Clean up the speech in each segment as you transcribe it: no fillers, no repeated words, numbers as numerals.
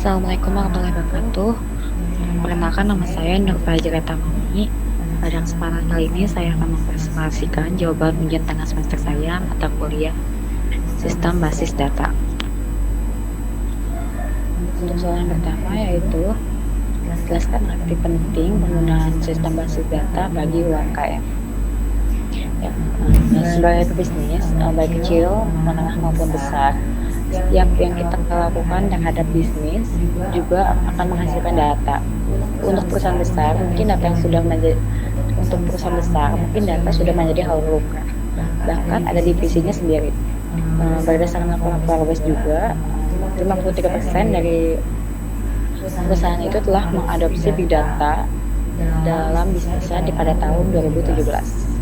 Assalamualaikum warahmatullahi wabarakatuh. Perkenalkan, nama saya Nur Fajra Tamami. Pada kesempatan kali ini saya akan mempresentasikan jawaban ujian tengah semester saya mata kuliah Sistem Basis Data. Untuk soal yang pertama yaitu jelaskan arti penting penggunaan sistem basis data bagi UMKM. Ya, sebagai pebisnis, baik kecil, menengah maupun besar, setiap yang kita lakukan terhadap bisnis juga akan menghasilkan data. Untuk perusahaan besar, mungkin data sudah menjadi hal lumrah. Bahkan ada divisinya sendiri. Berdasarkan laporan Forbes juga, 53% dari perusahaan itu telah mengadopsi big data dalam bisnisnya pada tahun 2017.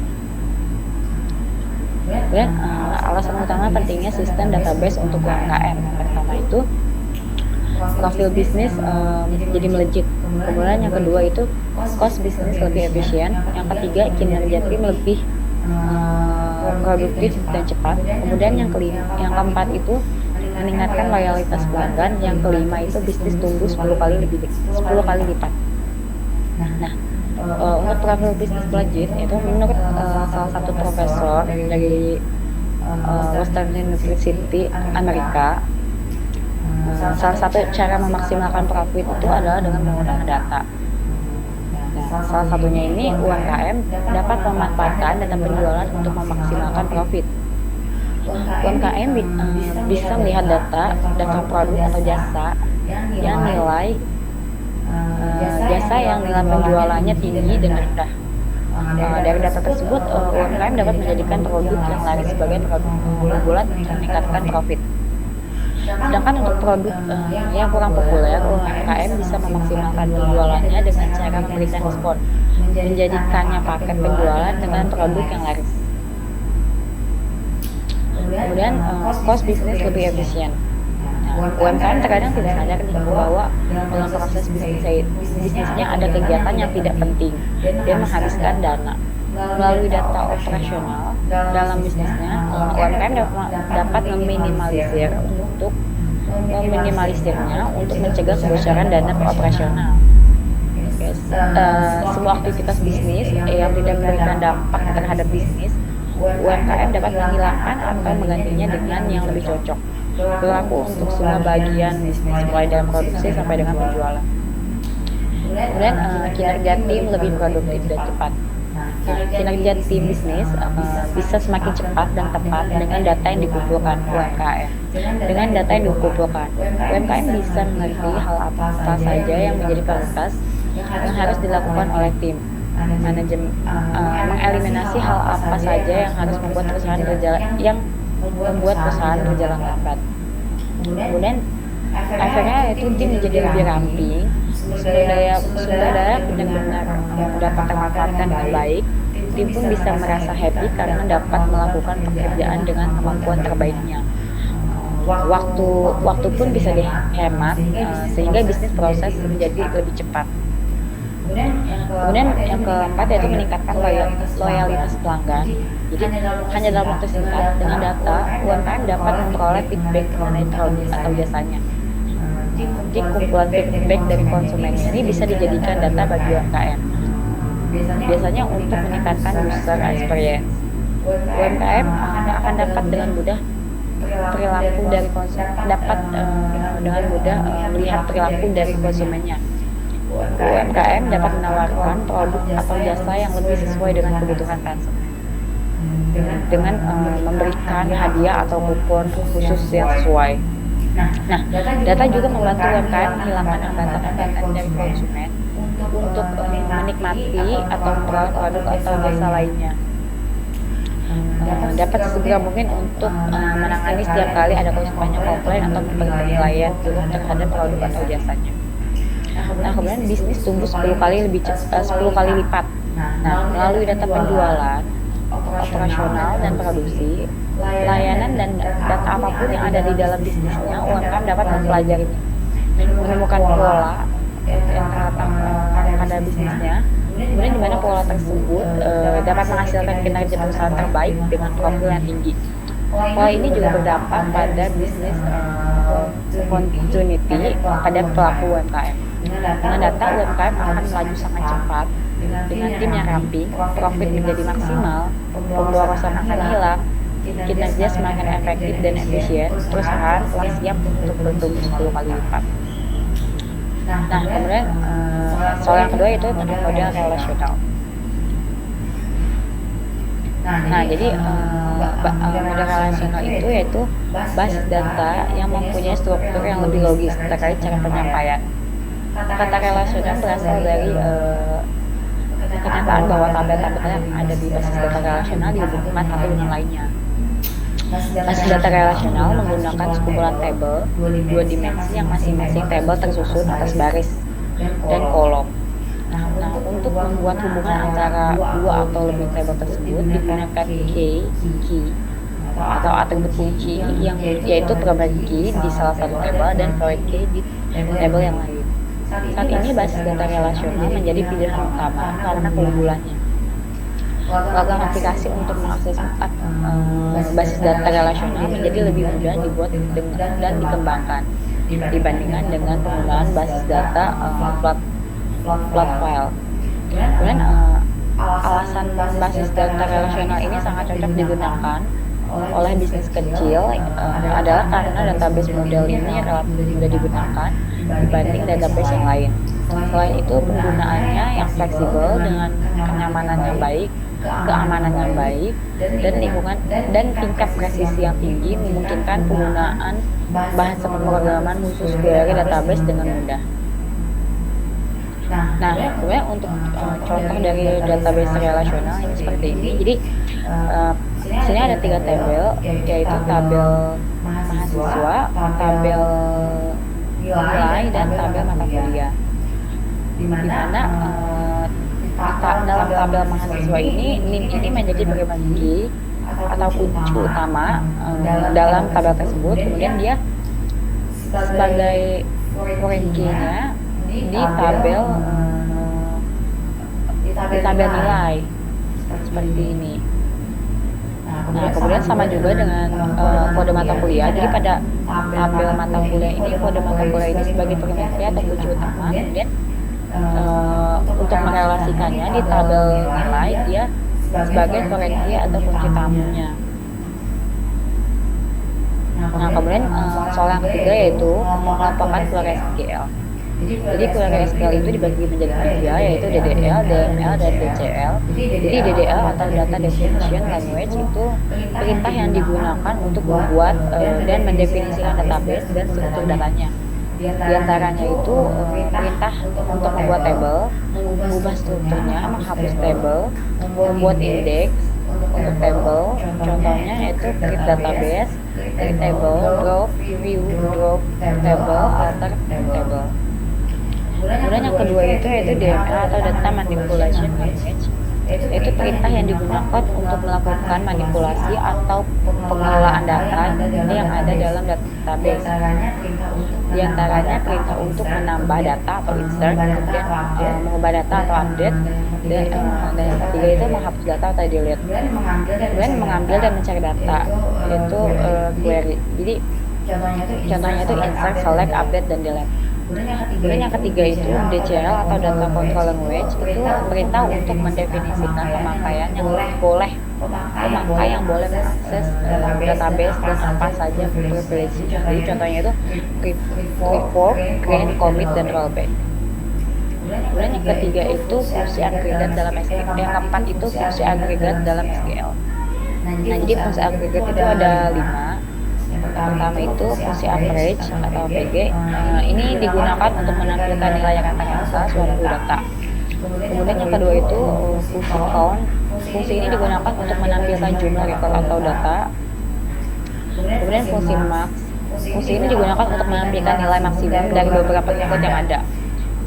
Dan alasan utama pentingnya sistem database untuk UMKM. Pertama itu profil bisnis jadi melejit. Kemudian yang kedua itu cost bisnis lebih efisien. Yang ketiga kinerja tim lebih produktif dan cepat. Kemudian yang keempat itu meningkatkan loyalitas pelanggan. Yang kelima itu bisnis tumbuh 10 kali lipat. Nah, untuk profil bisnis melejit itu menurut salah satu profesor dari Western University Amerika, salah satu cara memaksimalkan profit itu adalah dengan menggunakan data. Nah, salah satunya ini UMKM dapat memanfaatkan data penjualan untuk memaksimalkan profit. UMKM bisa melihat data produk atau jasa yang nilai penjualannya tinggi dan rendah. Dari data tersebut, UMKM dapat menjadikan produk yang laris sebagai produk unggulan untuk meningkatkan profit. Sedangkan untuk produk yang kurang populer, UMKM bisa memaksimalkan penjualannya dengan cara memberikan diskon, menjadikannya paket penjualan dengan produk yang laris. Kemudian cost bisnis lebih efisien. UMKM terkadang tidak sadar bahwa dalam proses bisnisnya ada kegiatan yang tidak penting dan menghabiskan dana. Melalui data operasional dalam bisnisnya, UMKM dapat meminimalisirnya untuk mencegah kebocoran dana operasional. Semua aktivitas bisnis yang tidak memberikan dampak terhadap bisnis, UMKM dapat menghilangkan atau menggantinya dengan yang lebih cocok. Berlaku untuk semua bagian bisnis, mulai dari produksi sampai dengan penjualan. Kemudian kinerja tim lebih produktif dan cepat. Kinerja tim bisnis bisa semakin cepat dan tepat dengan data yang dikumpulkan UMKM. Dengan data yang dikumpulkan, UMKM bisa mengerti hal apa saja yang menjadi prioritas yang harus dilakukan oleh tim manajemen, mengeliminasi hal apa saja yang harus membuat perusahaan berjalan lambat. Kemudian akhirnya itu tim menjadi lebih ramping, sumber daya benar-benar dapat termanfaatkan dengan baik. Tim pun bisa merasa happy karena dapat melakukan pekerjaan dengan kemampuan terbaiknya. Waktu pun bisa dihemat, sehingga bisnis proses menjadi lebih cepat. Kemudian yang keempat yaitu meningkatkan loyalitas pelanggan. Jadi hanya dalam waktu singkat, dengan data UMKM dapat memperoleh feedback mengenai produk atau jasanya. Jadi kumpulan feedback dari konsumen ini bisa dijadikan data bagi UMKM. Biasanya untuk meningkatkan user experience, UMKM akan dapat dengan mudah melihat perilaku dari konsumennya. UMKM dapat menawarkan produk atau jasa yang lebih sesuai dengan kebutuhan konsumen dengan memberikan hadiah atau kupon khusus yang sesuai. Nah, data juga membantu UMKM menghilangkan hambatan-hambatan dari konsumen untuk menikmati atau memperoleh produk atau jasa lainnya. Dapat sesegera mungkin untuk menangani setiap kali ada konsumen yang komplain atau memberi penilaian buruk terhadap produk atau jasanya. Nah, kemudian bisnis tumbuh 10 kali lipat. Nah, melalui data penjualan, operasional dan produksi, layanan dan data apapun yang ada di dalam bisnisnya, UMKM dapat mempelajarinya, menemukan pola yang terletak pada bisnisnya, kemudian di mana pola tersebut dapat menghasilkan kinerja perusahaan terbaik dengan profil yang tinggi. Pola ini juga berdampak pada bisnis opportunity pada pelaku UMKM. Dengan data, UMKM akan melaju sangat cepat, dengan tim yang rapi, profit menjadi maksimal, pemborosan akan hilang, kinerja semakin efektif dan efisien, perusahaan telah siap untuk bertumbuh 10 kali lipat. Nah, kemudian soal yang kedua itu tentang model relasional. Nah, jadi model relasional itu yaitu basis data yang mempunyai struktur yang lebih logis terkait cara penyampaian. Kata relasional berasal dari kenyataan bahwa tabel-tabel yang ada di basis data relasional dihubungkan satu dengan lainnya. Basis data relasional menggunakan sekumpulan tabel dua dimensi yang masing-masing tabel tersusun atas baris dan kolom. Nah, untuk membuat hubungan antara dua atau lebih tabel tersebut digunakan key atau atribut kunci yang yaitu primary key di salah satu tabel dan foreign key di tabel yang lain. Saat ini basis data relasional menjadi pilihan utama karena keunggulannya. Ragam aplikasi untuk mengakses basis data relasional menjadi lebih mudah dibuat dan dikembangkan dibandingkan dengan penggunaan basis data flat file. Kemudian alasan basis data relasional ini sangat cocok digunakan oleh bisnis kecil adalah karena database model ini relatif mudah digunakan dibanding database yang lain. Selain itu, penggunaannya yang fleksibel dengan kenyamanan yang baik, keamanan yang baik, dan lingkungan dan tingkat presisi yang tinggi memungkinkan penggunaan bahasa pemrograman khusus dari database dengan mudah. Nah, kemudian untuk contoh dari database relasional ini seperti ini. Jadi sini ada 3 tabel, yaitu tabel mahasiswa, tabel nilai, dan tabel mata kuliah. Di mana dalam tabel mahasiswa ini NIM ini menjadi primary key atau kunci utama dalam tabel tersebut. Kemudian dia sebagai foreign key-nya di tabel nilai seperti ini. Nah, kemudian sama juga dengan kode mata kuliah. Jadi pada tabel mata kuliah ini, kode mata kuliah ini sebagai primary key atau kunci utama. Kemudian untuk merelasikannya di tabel nilai, dia sebagai foreign key atau kunci tamunya. Nah, kemudian soal yang ketiga yaitu mengelompokkan query SQL. Jadi query SQL itu dibagi menjadi 3, yaitu DDL, DML, dan DCL. Jadi DDL atau Data Definition Language itu perintah yang digunakan untuk membuat dan mendefinisikan database dan struktur datanya. Di antaranya itu perintah untuk membuat tabel, mengubah strukturnya, menghapus tabel, membuat indeks untuk tabel. Contohnya yaitu create database, create table, drop, view, drop table, alter table. Kemudian yang kedua itu yaitu DML atau Data Manipulation Language, yaitu perintah yang digunakan untuk melakukan manipulasi atau pengelolaan data yang ada dalam database. Di antaranya perintah untuk menambah data atau insert, kemudian mengubah data atau update, dan yang ketiga itu menghapus data atau delete. Kemudian mengambil dan mencari data, yaitu query. Jadi contohnya itu insert, select, update, dan delete. Kemudian yang ketiga itu DCL atau Data Control Language, itu perintah untuk mendefinisikan pemakaian yang boleh mengakses database dan apa saja privilege. Jadi contohnya itu report, create, commit, dan rollback. Kemudian yang ketiga itu fungsi agregat dalam SQL. Yang keempat itu fungsi agregat dalam SQL. Nah, jadi fungsi agregat itu ada 5. Pertama itu fungsi average atau PG. Ini digunakan untuk menampilkan nilai rata-rata suatu data. Kemudian yang kedua itu fungsi count. Fungsi ini digunakan untuk menampilkan jumlah record atau data. Kemudian fungsi max. Fungsi ini digunakan untuk menampilkan nilai maksimum dari beberapa record yang ada.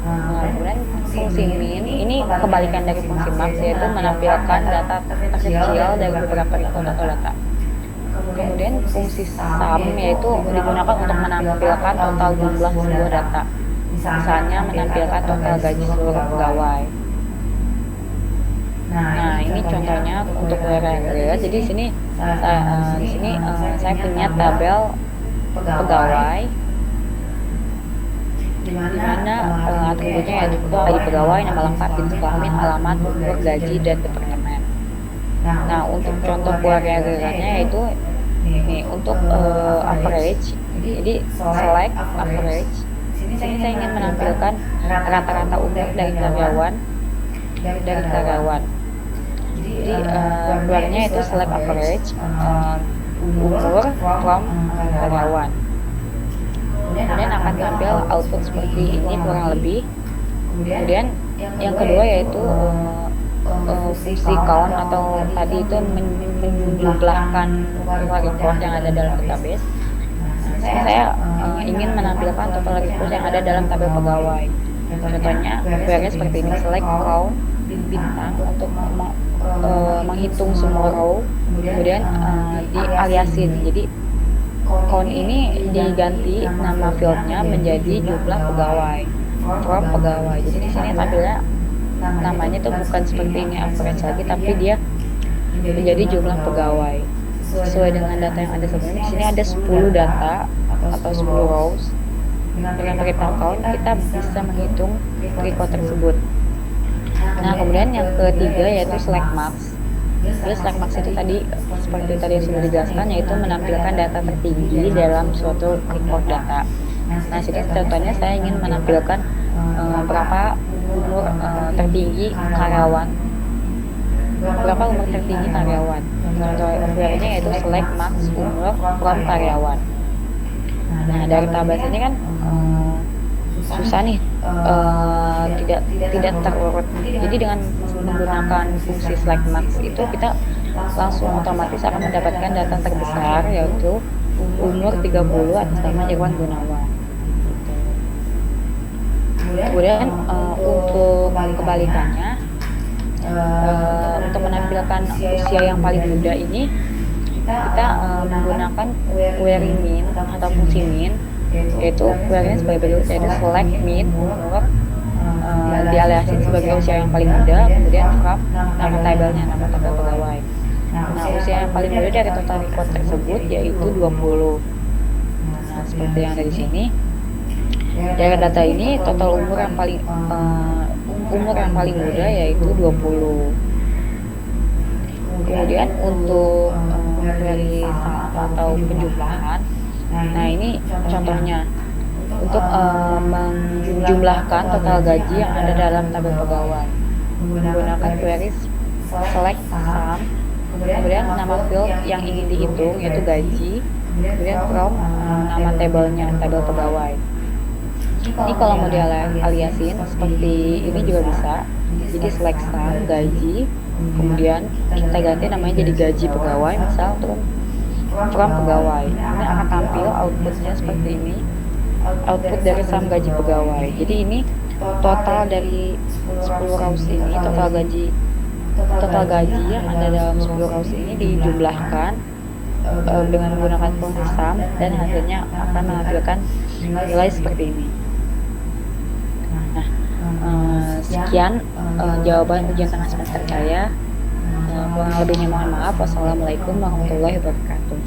Kemudian fungsi min ini kebalikan dari fungsi max, yaitu menampilkan data terkecil dari beberapa record atau data. Kemudian fungsi sum yaitu digunakan untuk menampilkan total jumlah sebuah data. Misalnya menampilkan total gaji seluruh pegawai. Nah, ini contohnya untuk query agregat. Jadi di sini saya punya tabel pegawai, di mana atributnya yaitu gaji pegawai, nama lengkap, jenis kelamin, alamat, umur, gaji, dan departemen. Nah, untuk contoh keluarganya yaitu nih untuk average, jadi select average. Di sini saya ingin menampilkan rata-rata umur dari karyawan. Jadi keluarnya itu select average, umur from karyawan. Kemudian akan tampil output seperti ini kurang lebih. Kemudian yang kedua yaitu fungsi count atau tadi itu menjumlahkan record yang ada dalam database. Saya ingin menampilkan total record yang ada dalam tabel pegawai. Contohnya query seperti ini, select count bintang untuk menghitung semua row, kemudian dialiasin. Jadi count ini diganti nama fieldnya menjadi jumlah pegawai, from pegawai. Jadi di sini tampilnya namanya itu bukan seperti ini average lagi, tapi dia menjadi jumlah pegawai sesuai dengan data yang ada sebelumnya. Di sini ada 10 data atau 10 rows. Dengan perintah count kita bisa menghitung record tersebut. Nah, kemudian yang ketiga yaitu select max. Jadi select max itu tadi seperti tadi yang sudah dijelaskan, yaitu menampilkan data tertinggi dalam suatu record data. Nah, sini contohnya saya ingin menampilkan berapa umur tertinggi karyawan. Contoh query-nya yaitu select max umur from karyawan. Nah, dari tabel ini kan susah nih, tidak terurut. Jadi dengan menggunakan fungsi select max itu kita langsung otomatis akan mendapatkan data terbesar, yaitu umur 30 atas nama Irwan Gunawan. Kemudian untuk kebalikannya, untuk menampilkan usia yang paling muda ini kita menggunakan query min atau fungsi min, yaitu query-nya sebagai berikut, yaitu select min umur, dialiasin sebagai usia yang paling muda, kemudian from nama tabelnya, nama tabel pegawai. Nah, usia yang paling muda dari total record tersebut yaitu 20. Nah, seperti yang ada di sini. Dari data ini total umur yang paling muda yaitu 20. Kemudian untuk query atau penjumlahan, nah ini contohnya untuk menjumlahkan total gaji yang ada dalam tabel pegawai menggunakan query select sum, kemudian nama field yang ingin dihitung yaitu gaji, kemudian from nama tabelnya, tabel pegawai. Ini kalau mau dialiasin seperti ini juga bisa. Jadi select sum gaji, kemudian kita ganti namanya jadi gaji pegawai, misal untuk from pegawai. Ini akan tampil outputnya seperti ini, output dari sum gaji pegawai. Jadi ini total dari 10 rows ini, total gaji yang ada dalam 10 rows ini dijumlahkan dengan menggunakan fungsi sum, dan hasilnya akan menghasilkan nilai seperti ini. Sekian jawaban ujian tengah semester saya. Kurang lebihnya mohon maaf. Wassalamualaikum warahmatullahi wabarakatuh.